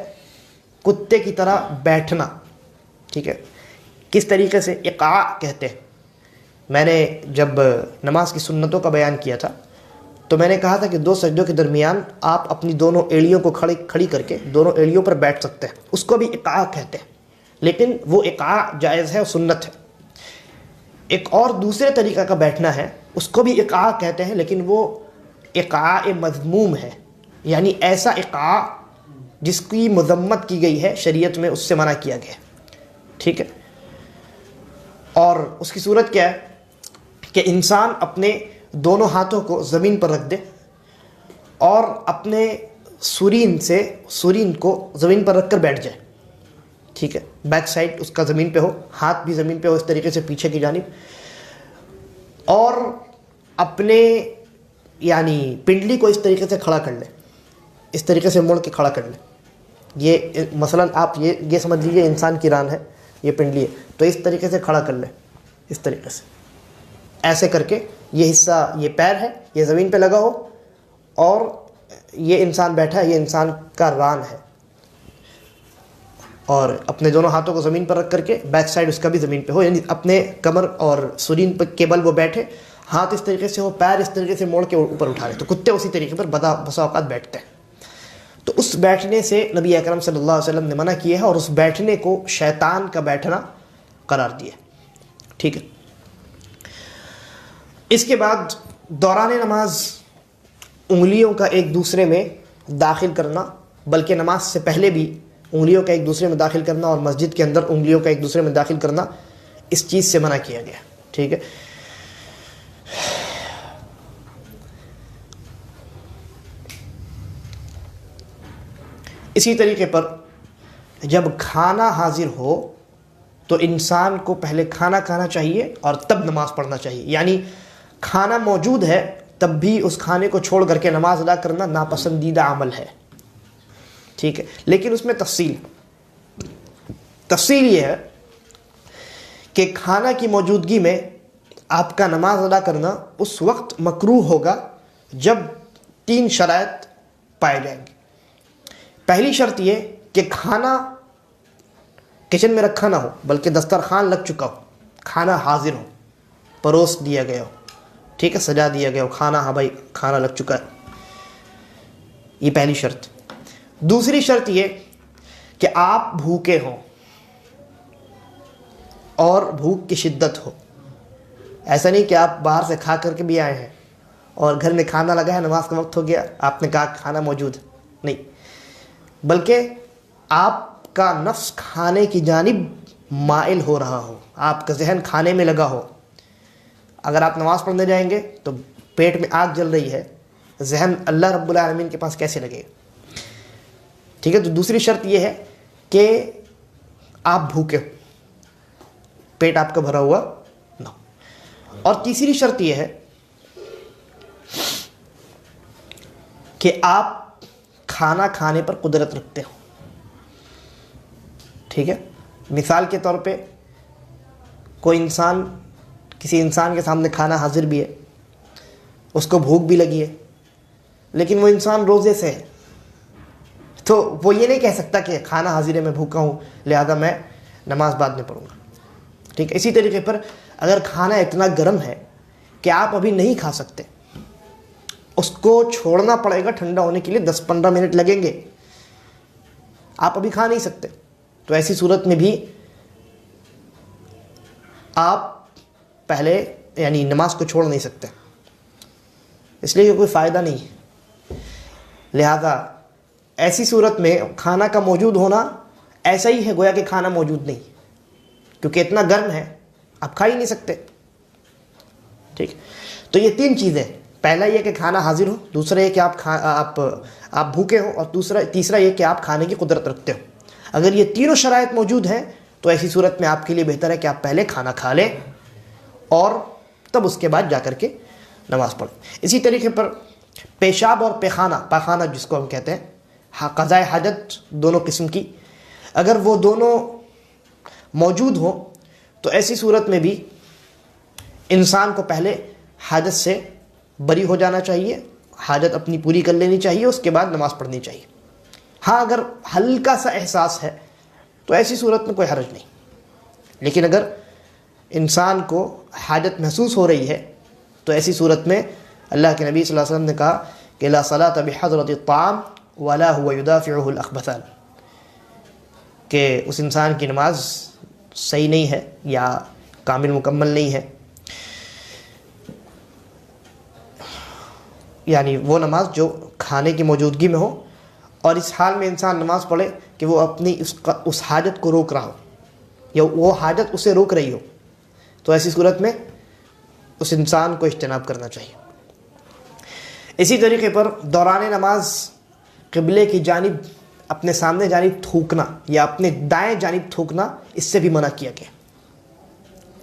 کتے کی طرح بیٹھنا. ٹھیک ہے. کس طریقے سے؟ اقعاء کہتے ہیں. میں نے جب نماز کی سنتوں کا بیان کیا تھا تو میں نے کہا تھا کہ 2 سجدوں کے درمیان آپ اپنی دونوں ایڑیوں کو کھڑی کر کے دونوں ایڑیوں پر بیٹھ سکتے ہیں، اس کو بھی اقعاء کہتے ہیں، لیکن وہ اقعاء جائز ہے اور سنت ہے. ایک اور دوسرے طریقہ کا بیٹھنا ہے، اس کو بھی اقعاء کہتے ہیں، لیکن وہ اقعاء مذموم ہے، یعنی ایسا اقعاء جس کی مذمت کی گئی ہے شریعت میں، اس سے منع کیا گیا. ٹھیک ہے. اور اس کی صورت کیا ہے کہ انسان اپنے دونوں ہاتھوں کو زمین پر رکھ دے اور اپنے سورین کو زمین پر رکھ کر بیٹھ جائے. ٹھیک ہے. بیک سائڈ اس کا زمین پہ ہو، ہاتھ بھی زمین پہ ہو، اس طریقے سے پیچھے کی جانب، اور اپنے یعنی پنڈلی کو اس طریقے سے کھڑا کر لے، اس طریقے سے موڑ کے کھڑا کر لے. یہ مثلا آپ یہ سمجھ لیجئے انسان کی ران ہے، یہ پنڈلی ہے، تو اس طریقے سے کھڑا کر لے، اس طریقے سے ایسے کر کے یہ حصہ، یہ پیر ہے، یہ زمین پہ لگا ہو، اور یہ انسان بیٹھا ہے، یہ انسان کا ران ہے، اور اپنے دونوں ہاتھوں کو زمین پر رکھ کر کے بیک سائڈ اس کا بھی زمین پہ ہو، یعنی اپنے کمر اور سرین کے بل وہ بیٹھے، ہاتھ اس طریقے سے ہو، پیر اس طریقے سے موڑ کے اوپر اٹھا لے. تو کتے اسی طریقے پر بسا اوقات بیٹھتے ہیں. تو اس بیٹھنے سے نبی اکرم صلی اللہ علیہ وسلم نے منع کیا ہے، اور اس بیٹھنے کو شیطان کا بیٹھنا قرار دیا. ٹھیک ہے. اس کے بعد دوران نماز انگلیوں کا ایک دوسرے میں داخل کرنا، بلکہ نماز سے پہلے بھی انگلیوں کا ایک دوسرے میں داخل کرنا، اور مسجد کے اندر انگلیوں کا ایک دوسرے میں داخل کرنا، اس چیز سے منع کیا گیا. ٹھیک ہے. اسی طریقے پر جب کھانا حاضر ہو تو انسان کو پہلے کھانا کھانا چاہیے اور تب نماز پڑھنا چاہیے. یعنی کھانا موجود ہے تب بھی اس کھانے کو چھوڑ کر کے نماز ادا کرنا ناپسندیدہ عمل ہے. ٹھیک ہے. لیکن اس میں تفصیل یہ ہے کہ کھانا کی موجودگی میں آپ کا نماز ادا کرنا اس وقت مکروہ ہوگا جب 3 شرائط پائے جائیں گے. پہلی شرط یہ کہ کھانا کچن میں رکھا نہ ہو بلکہ دسترخوان لگ چکا ہو، کھانا حاضر ہو، پروس دیا گیا ہو. ٹھیک ہے. سجا دیا گیا ہو کھانا، ہاں بھائی کھانا لگ چکا ہے. یہ پہلی شرط. دوسری شرط یہ کہ آپ بھوکے ہوں اور بھوک کی شدت ہو. ایسا نہیں کہ آپ باہر سے کھا کر کے بھی آئے ہیں اور گھر میں کھانا لگا ہے، نماز کا وقت ہو گیا، آپ نے کہا کھانا موجود ہے. نہیں، بلکہ آپ کا نفس کھانے کی جانب مائل ہو رہا ہو، آپ کا ذہن کھانے میں لگا ہو. اگر آپ نماز پڑھنے جائیں گے تو پیٹ میں آگ جل رہی ہے، ذہن اللہ رب العالمین کے پاس کیسے لگے گا؟ ٹھیک ہے. تو دوسری شرط یہ ہے کہ آپ بھوکے ہو، پیٹ آپ کا بھرا ہوا نہ. اور تیسری شرط یہ ہے کہ آپ کھانا کھانے پر قدرت رکھتے ہو. ٹھیک ہے. مثال کے طور پہ کسی انسان کے سامنے کھانا حاضر بھی ہے، اس کو بھوک بھی لگی ہے، لیکن وہ انسان روزے سے ہے، تو وہ یہ نہیں کہہ سکتا کہ کھانا حاضر ہے، میں بھوکا ہوں لہذا میں نماز بعد میں پڑھوں گا. ٹھیک ہے. اسی طریقے پر اگر کھانا اتنا گرم ہے کہ آپ ابھی نہیں کھا سکتے، اس کو چھوڑنا پڑے گا ٹھنڈا ہونے کے لیے، 10-15 منٹ لگیں گے، آپ ابھی کھا نہیں سکتے، تو ایسی صورت میں بھی آپ پہلے یعنی نماز کو چھوڑ نہیں سکتے، اس لیے کہ کوئی فائدہ نہیں ہے. لہذا ایسی صورت میں کھانا کا موجود ہونا ایسا ہی ہے گویا کہ کھانا موجود نہیں. کیونکہ اتنا گرم ہے آپ کھا ہی نہیں سکتے. ٹھیک. تو یہ 3 چیزیں، پہلا یہ کہ کھانا حاضر ہو، دوسرا یہ کہ آپ بھوکے ہوں، اور تیسرا یہ کہ آپ کھانے کی قدرت رکھتے ہو. اگر یہ تینوں شرائط موجود ہیں تو ایسی صورت میں آپ کے لیے بہتر ہے کہ آپ پہلے کھانا کھا لیں اور تب اس کے بعد جا کر کے نماز پڑھیں. اسی طریقے پر پیشاب اور پاخانہ جس کو ہم کہتے ہیں، قضاء حاجت دونوں قسم کی، اگر وہ دونوں موجود ہوں تو ایسی صورت میں بھی انسان کو پہلے حاجت سے بری ہو جانا چاہیے، حاجت اپنی پوری کر لینی چاہیے، اس کے بعد نماز پڑھنی چاہیے. ہاں اگر ہلکا سا احساس ہے تو ایسی صورت میں کوئی حرج نہیں، لیکن اگر انسان کو حاجت محسوس ہو رہی ہے تو ایسی صورت میں اللہ کے نبی صلی اللہ علیہ وسلم نے کہا کہ لا صلاۃ بحضرۃ الطعام ولا هو يدافعه الاخبثان، کہ اس انسان کی نماز صحیح نہیں ہے یا کامل مکمل نہیں ہے. یعنی وہ نماز جو کھانے کی موجودگی میں ہو اور اس حال میں انسان نماز پڑھے کہ وہ اپنی اس حاجت کو روک رہا ہو یا وہ حاجت اسے روک رہی ہو، تو ایسی صورت میں اس انسان کو اجتناب کرنا چاہیے. اسی طریقے پر دوران نماز قبلے کی جانب، اپنے سامنے جانب تھوکنا یا اپنے دائیں جانب تھوکنا اس سے بھی منع کیا گیا.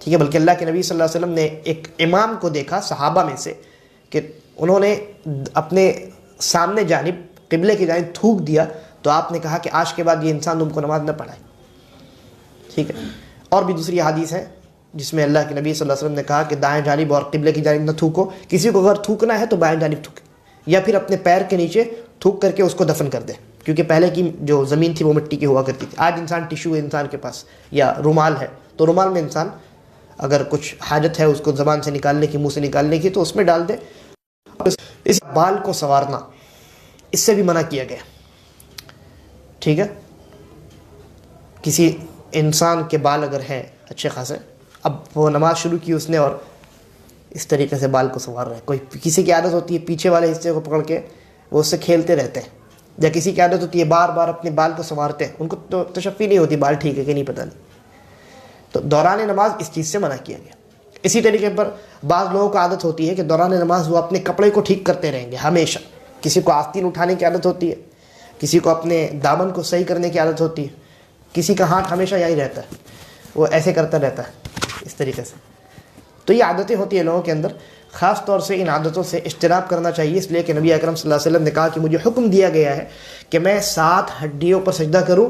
ٹھیک ہے. بلکہ اللہ کے نبی صلی اللہ علیہ وسلم نے ایک امام کو دیکھا صحابہ میں سے کہ انہوں نے اپنے سامنے جانب قبلے کی جانب تھوک دیا، تو آپ نے کہا کہ آج کے بعد یہ انسان تم کو نماز نہ پڑھائے. ٹھیک ہے. اور بھی دوسری حدیث ہے جس میں اللہ کے نبی صلی اللہ علیہ وسلم نے کہا کہ دائیں جانب اور قبلے کی جانب نہ تھوکو. کسی کو اگر تھوکنا ہے تو بائیں جانب تھوکے یا پھر اپنے پیر کے نیچے تھوک کر کے اس کو دفن کر دے، کیونکہ پہلے کی جو زمین تھی وہ مٹی کی ہوا کرتی تھی. آج انسان ٹیشو ہے انسان کے پاس یا رومال ہے، تو رومال میں انسان اگر کچھ حاجت ہے اس کو زبان سے نکالنے کی، منہ سے نکالنے کی، تو اس میں ڈال دے. اس بال کو سنوارنا اس سے بھی منع کیا گیا. ٹھیک ہے. کسی انسان کے بال اگر ہیں اچھے خاصے، اب وہ نماز شروع کی اس نے اور اس طریقے سے بال کو سنوار رہا ہے. کوئی کسی کی عادت ہوتی ہے پیچھے والے حصے کو پکڑ کے وہ اس سے کھیلتے رہتے ہیں، یا کسی کی عادت ہوتی ہے بار بار اپنے بال کو سنوارتے ہیں، ان کو تو تشفی نہیں ہوتی بال ٹھیک ہے کہ نہیں پتہ نہیں. تو دوران نماز اس چیز سے منع کیا گیا. اسی طریقے پر بعض لوگوں کو عادت ہوتی ہے کہ دوران نماز وہ اپنے کپڑے کو ٹھیک کرتے رہیں گے ہمیشہ. کسی کو آستین اٹھانے کی عادت ہوتی ہے، کسی کو اپنے دامن کو صحیح کرنے کی عادت ہوتی ہے، کسی کا ہاتھ ہمیشہ یہی رہتا ہے، وہ ایسے کرتا رہتا ہے اس طریقے سے. تو یہ عادتیں ہوتی ہیں لوگوں کے اندر. خاص طور سے ان عادتوں سے اجتناب کرنا چاہیے، اس لیے کہ نبی اکرم صلی اللہ علیہ وسلم نے کہا کہ مجھے حکم دیا گیا ہے کہ میں 7 ہڈیوں پر سجدہ کروں،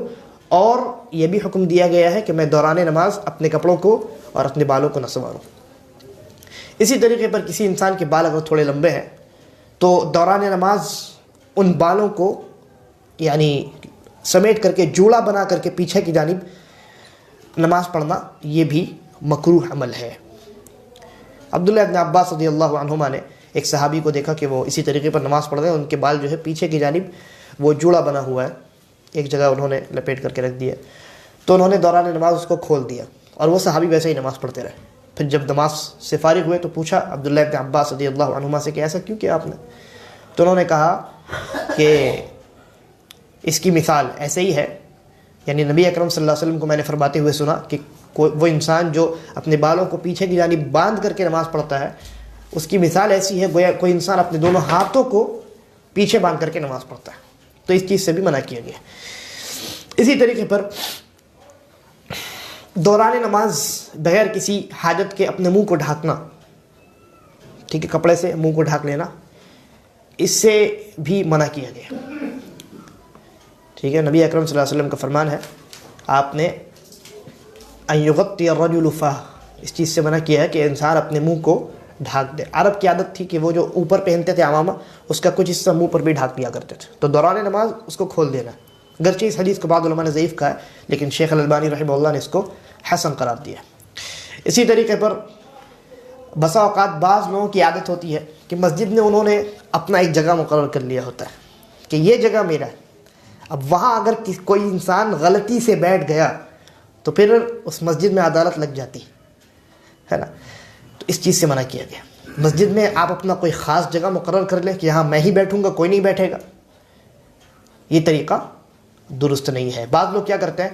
اور یہ بھی حکم دیا گیا ہے کہ میں دوران نماز اپنے کپڑوں کو اور اپنے بالوں کو نہ سنواروں. اسی طریقے پر کسی انسان کے بال اگر تھوڑے لمبے ہیں تو دوران نماز ان بالوں کو یعنی سمیٹ کر کے جوڑا بنا کر کے پیچھے کی جانب نماز پڑھنا یہ بھی مکروہ عمل ہے. عبداللہ ابن عباس رضی اللہ عنہما نے ایک صحابی کو دیکھا کہ وہ اسی طریقے پر نماز پڑھ رہے ہیں، ان کے بال جو ہے پیچھے کی جانب وہ جوڑا بنا ہوا ہے، ایک جگہ انہوں نے لپیٹ کر کے رکھ دیا، تو انہوں نے دوران نماز اس کو کھول دیا اور وہ صحابی ویسے ہی نماز پڑھتے رہے. پھر جب نماز سے فارغ ہوئے تو پوچھا عبداللہ ابن عباس رضی اللہ عنہما سے کہ ایسا کیوں کیا آپ نے؟ تو انہوں نے کہا کہ اس کی مثال ایسے ہی ہے، یعنی نبی اکرم صلی اللہ علیہ وسلم کو میں نے فرماتے ہوئے سنا کہ وہ انسان جو اپنے بالوں کو پیچھے کی جانب باندھ کر کے نماز پڑھتا ہے، اس کی مثال ایسی ہے گویا کوئی انسان اپنے دونوں ہاتھوں کو پیچھے باندھ کر کے نماز پڑھتا ہے. تو اس چیز سے بھی منع کیا گیا. اسی طریقے پر دوران نماز بغیر کسی حاجت کے اپنے منہ کو ڈھانکنا، ٹھیک ہے، کپڑے سے منہ کو ڈھانک لینا، اس سے بھی منع کیا گیا. ٹھیک ہے. نبی اکرم صلی اللہ علیہ وسلم کا فرمان ہے، آپ نے ان یغطی الرجل فہ، اس چیز سے منع کیا ہے کہ انسان اپنے منہ کو ڈھانک دے. عرب کی عادت تھی کہ وہ جو اوپر پہنتے تھے عمامہ، اس کا کچھ حصہ منہ پر بھی ڈھانک دیا کرتے تھے، تو دوران نماز اس کو کھول دینا. گرچہ اس حدیث کو بعض علماء نے ضعیف کہا ہے، لیکن شیخ الالبانی رحمہ اللہ نے اس کو حسن قرار دیا. اسی طریقے پر بسا اوقات بعض لوگوں کی عادت ہوتی ہے کہ مسجد میں انہوں نے اپنا ایک جگہ مقرر کر لیا ہوتا ہے کہ یہ جگہ میرا ہے. اب وہاں اگر کوئی انسان غلطی سے بیٹھ گیا تو پھر اس مسجد میں عدالت لگ جاتی ہے نا. تو اس چیز سے منع کیا گیا. مسجد میں آپ اپنا کوئی خاص جگہ مقرر کر لیں کہ یہاں میں ہی بیٹھوں گا، کوئی نہیں بیٹھے گا، یہ طریقہ درست نہیں ہے. بعض لوگ کیا کرتے ہیں،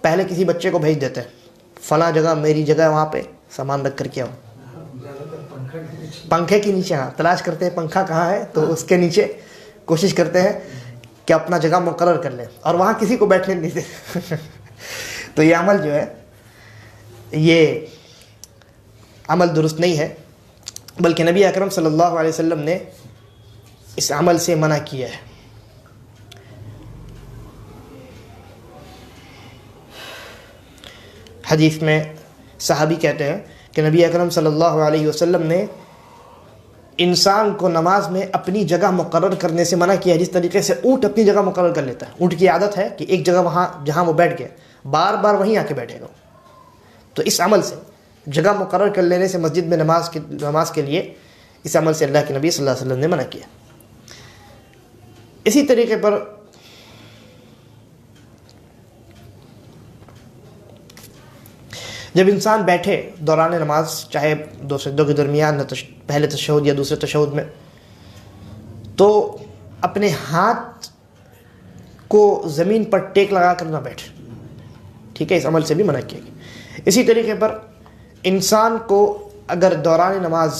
پہلے کسی بچے کو بھیج دیتے ہیں فلاں جگہ میری جگہ ہے وہاں پہ سامان رکھ کر کے آؤ. پنکھے کے نیچے، ہاں تلاش کرتے ہیں پنکھا کہاں ہے تو اس کے نیچے کوشش کرتے ہیں کہ اپنا جگہ مقرر کر لیں اور وہاں کسی کو بیٹھنے نہیں دیتے. تو یہ عمل جو ہے یہ عمل درست نہیں ہے، بلکہ نبی اکرم صلی اللہ علیہ وسلم نے اس عمل سے منع کیا ہے. حدیث میں صحابی کہتے ہیں کہ نبی اکرم صلی اللہ علیہ وسلم نے انسان کو نماز میں اپنی جگہ مقرر کرنے سے منع کیا ہے، جس طریقے سے اونٹ اپنی جگہ مقرر کر لیتا ہے. اونٹ کی عادت ہے کہ ایک جگہ وہاں جہاں وہ بیٹھ گیا بار بار وہیں آ کے بیٹھے گا. تو اس عمل سے، جگہ مقرر کر لینے سے مسجد میں نماز کے لیے، اس عمل سے اللہ کے نبی صلی اللہ علیہ وسلم نے منع کیا. اسی طریقے پر جب انسان بیٹھے دوران نماز، چاہے دو سجدوں کے درمیان پہلے تشہد یا دوسرے تشہد میں، تو اپنے ہاتھ کو زمین پر ٹیک لگا کر نہ بیٹھے. ٹھیک ہے، اس عمل سے بھی منع کیا گیا. اسی طریقے پر انسان کو اگر دوران نماز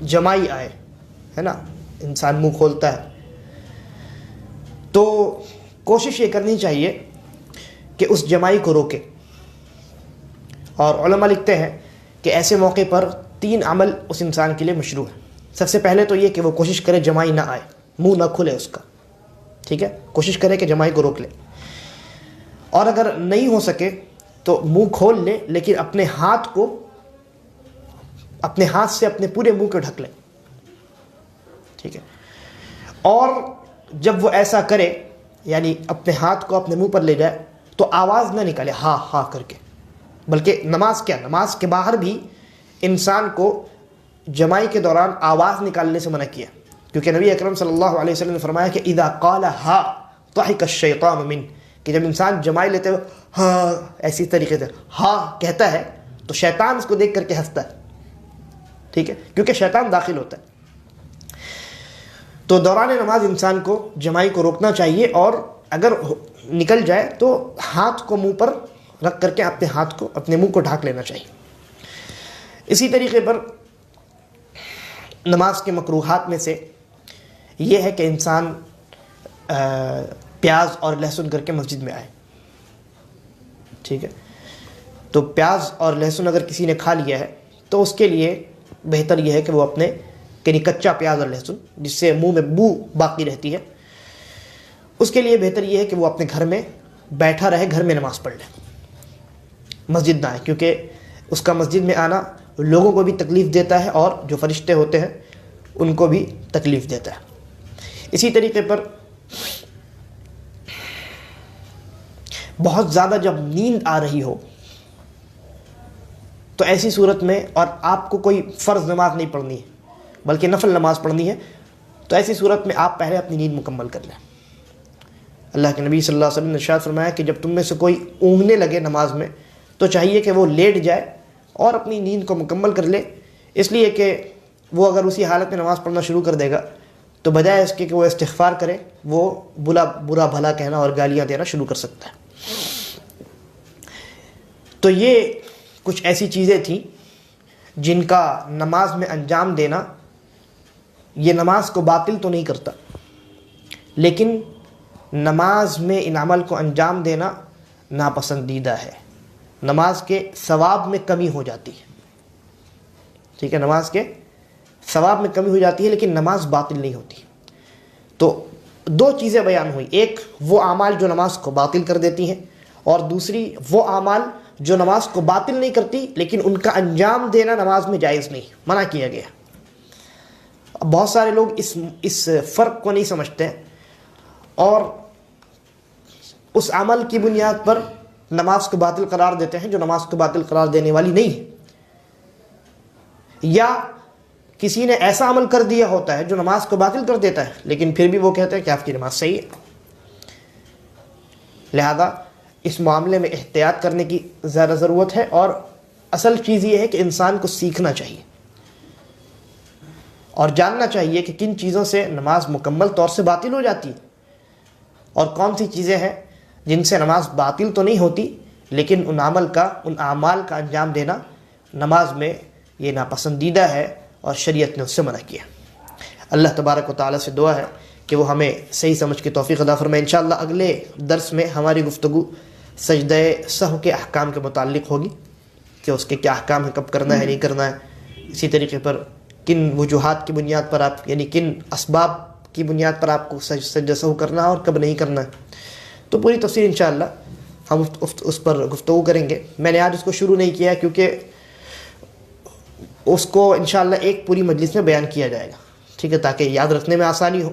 جمائی آئے، ہے نا، انسان منہ کھولتا ہے، تو کوشش یہ کرنی چاہیے کہ اس جمائی کو روکے. اور علماء لکھتے ہیں کہ ایسے موقع پر 3 عمل اس انسان کے لیے مشروع ہے. سب سے پہلے تو یہ کہ وہ کوشش کرے جمائی نہ آئے، منہ نہ کھلے اس کا. ٹھیک ہے، کوشش کرے کہ جمائی کو روک لے. اور اگر نہیں ہو سکے تو منہ کھول لے، لیکن اپنے ہاتھ سے اپنے پورے منہ کو ڈھک لے. ٹھیک ہے. اور جب وہ ایسا کرے، یعنی اپنے ہاتھ کو اپنے منہ پر لے جائے، تو آواز نہ نکالے ہاں ہاں کر کے. بلکہ نماز کے باہر بھی انسان کو جمائی کے دوران آواز نکالنے سے منع کیا، کیونکہ نبی اکرم صلی اللہ علیہ وسلم نے فرمایا کہ اذا قال ہا ضحك الشیطان من، کہ جب انسان جمائی لیتے ہوئے ہاں ایسی طریقے سے ہاں کہتا ہے تو شیطان اس کو دیکھ کر کے ہنستا ہے. ٹھیک ہے، کیونکہ شیطان داخل ہوتا ہے. تو دوران نماز انسان کو جمائی کو روکنا چاہیے، اور اگر نکل جائے تو ہاتھ کو منہ پر رکھ کر کے اپنے ہاتھ کو، اپنے منہ کو ڈھانک لینا چاہیے. اسی طریقے پر نماز کے مکروہات میں سے یہ ہے کہ انسان پیاز اور لہسن کر کے مسجد میں آئے. ٹھیک ہے، تو پیاز اور لہسن اگر کسی نے کھا لیا ہے تو اس کے لیے بہتر یہ ہے کہ وہ اپنے، یعنی کچا پیاز اور لہسن جس سے منہ میں بو باقی رہتی ہے، اس کے لیے بہتر یہ ہے کہ وہ اپنے گھر میں بیٹھا رہے، گھر میں نماز پڑھ لے، مسجد نہ آئے. کیونکہ اس کا مسجد میں آنا لوگوں کو بھی تکلیف دیتا ہے اور جو فرشتے ہوتے ہیں ان کو بھی تکلیف دیتا ہے. اسی طریقے پر بہت زیادہ جب نیند آ رہی ہو تو ایسی صورت میں، اور آپ کو کوئی فرض نماز نہیں پڑھنی ہے بلکہ نفل نماز پڑھنی ہے، تو ایسی صورت میں آپ پہلے اپنی نیند مکمل کر لیں. اللہ کے نبی صلی اللہ علیہ وسلم نے ارشاد فرمایا کہ جب تم میں سے کوئی اونگنے لگے نماز میں تو چاہیے کہ وہ لیٹ جائے اور اپنی نیند کو مکمل کر لے، اس لیے کہ وہ اگر اسی حالت میں نماز پڑھنا شروع کر دے گا تو بجائے اس کے کہ وہ استغفار کرے، وہ برا بھلا کہنا اور گالیاں دینا شروع کر سکتا ہے. تو یہ کچھ ایسی چیزیں تھیں جن کا نماز میں انجام دینا یہ نماز کو باطل تو نہیں کرتا، لیکن نماز میں ان عمل کو انجام دینا ناپسندیدہ ہے. نماز کے ثواب میں کمی ہو جاتی ہے. ٹھیک ہے، نماز کے ثواب میں کمی ہو جاتی ہے، لیکن نماز باطل نہیں ہوتی. تو 2 چیزیں بیان ہوئی، ایک وہ اعمال جو نماز کو باطل کر دیتی ہیں، اور دوسری وہ اعمال جو نماز کو باطل نہیں کرتی لیکن ان کا انجام دینا نماز میں جائز نہیں، منع کیا گیا. بہت سارے لوگ اس فرق کو نہیں سمجھتے اور اس عمل کی بنیاد پر نماز کو باطل قرار دیتے ہیں جو نماز کو باطل قرار دینے والی نہیں ہے، یا کسی نے ایسا عمل کر دیا ہوتا ہے جو نماز کو باطل کر دیتا ہے لیکن پھر بھی وہ کہتے ہیں کہ آپ کی نماز صحیح ہے. لہذا اس معاملے میں احتیاط کرنے کی زیادہ ضرورت ہے، اور اصل چیز یہ ہے کہ انسان کو سیکھنا چاہیے اور جاننا چاہیے کہ کن چیزوں سے نماز مکمل طور سے باطل ہو جاتی ہے اور کون سی چیزیں ہیں جن سے نماز باطل تو نہیں ہوتی لیکن ان اعمال کا انجام دینا نماز میں یہ ناپسندیدہ ہے اور شریعت نے اس سے منع کیا۔ اللہ تبارک و تعالیٰ سے دعا ہے کہ وہ ہمیں صحیح سمجھ کی توفیق عطا فرمائے۔ انشاءاللہ اگلے درس میں ہماری گفتگو سجدہ سہو کے احکام کے متعلق ہوگی کہ اس کے کیا احکام ہے، کب کرنا ہے، نہیں کرنا ہے، اسی طریقے پر کن وجوہات کی بنیاد پر آپ یعنی کن اسباب کی بنیاد پر آپ کو سجدہ سہو کرنا ہے اور کب نہیں کرنا ہے۔ تو پوری تفصیل انشاءاللہ ہم اس پر گفتگو کریں گے۔ میں نے آج اس کو شروع نہیں کیا کیونکہ اس کو انشاءاللہ ایک پوری مجلس میں بیان کیا جائے گا، ٹھیک ہے، تاکہ یاد رکھنے میں آسانی ہو۔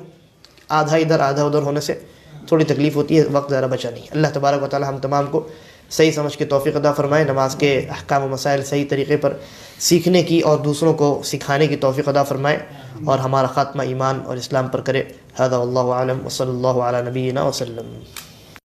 آدھا ادھر آدھا ادھر ہونے سے تھوڑی تکلیف ہوتی ہے، وقت ذرا بچا نہیں۔ اللہ تبارک و تعالی ہم تمام کو صحیح سمجھ کے توفیق عطا فرمائے، نماز کے احکام و مسائل صحیح طریقے پر سیکھنے کی اور دوسروں کو سکھانے کی توفیق عطا فرمائے، اور ہمارا خاتمہ ایمان اور اسلام پر کرے۔ ھذا واللہ اعلم وصلی اللہ علی نبینا وسلم۔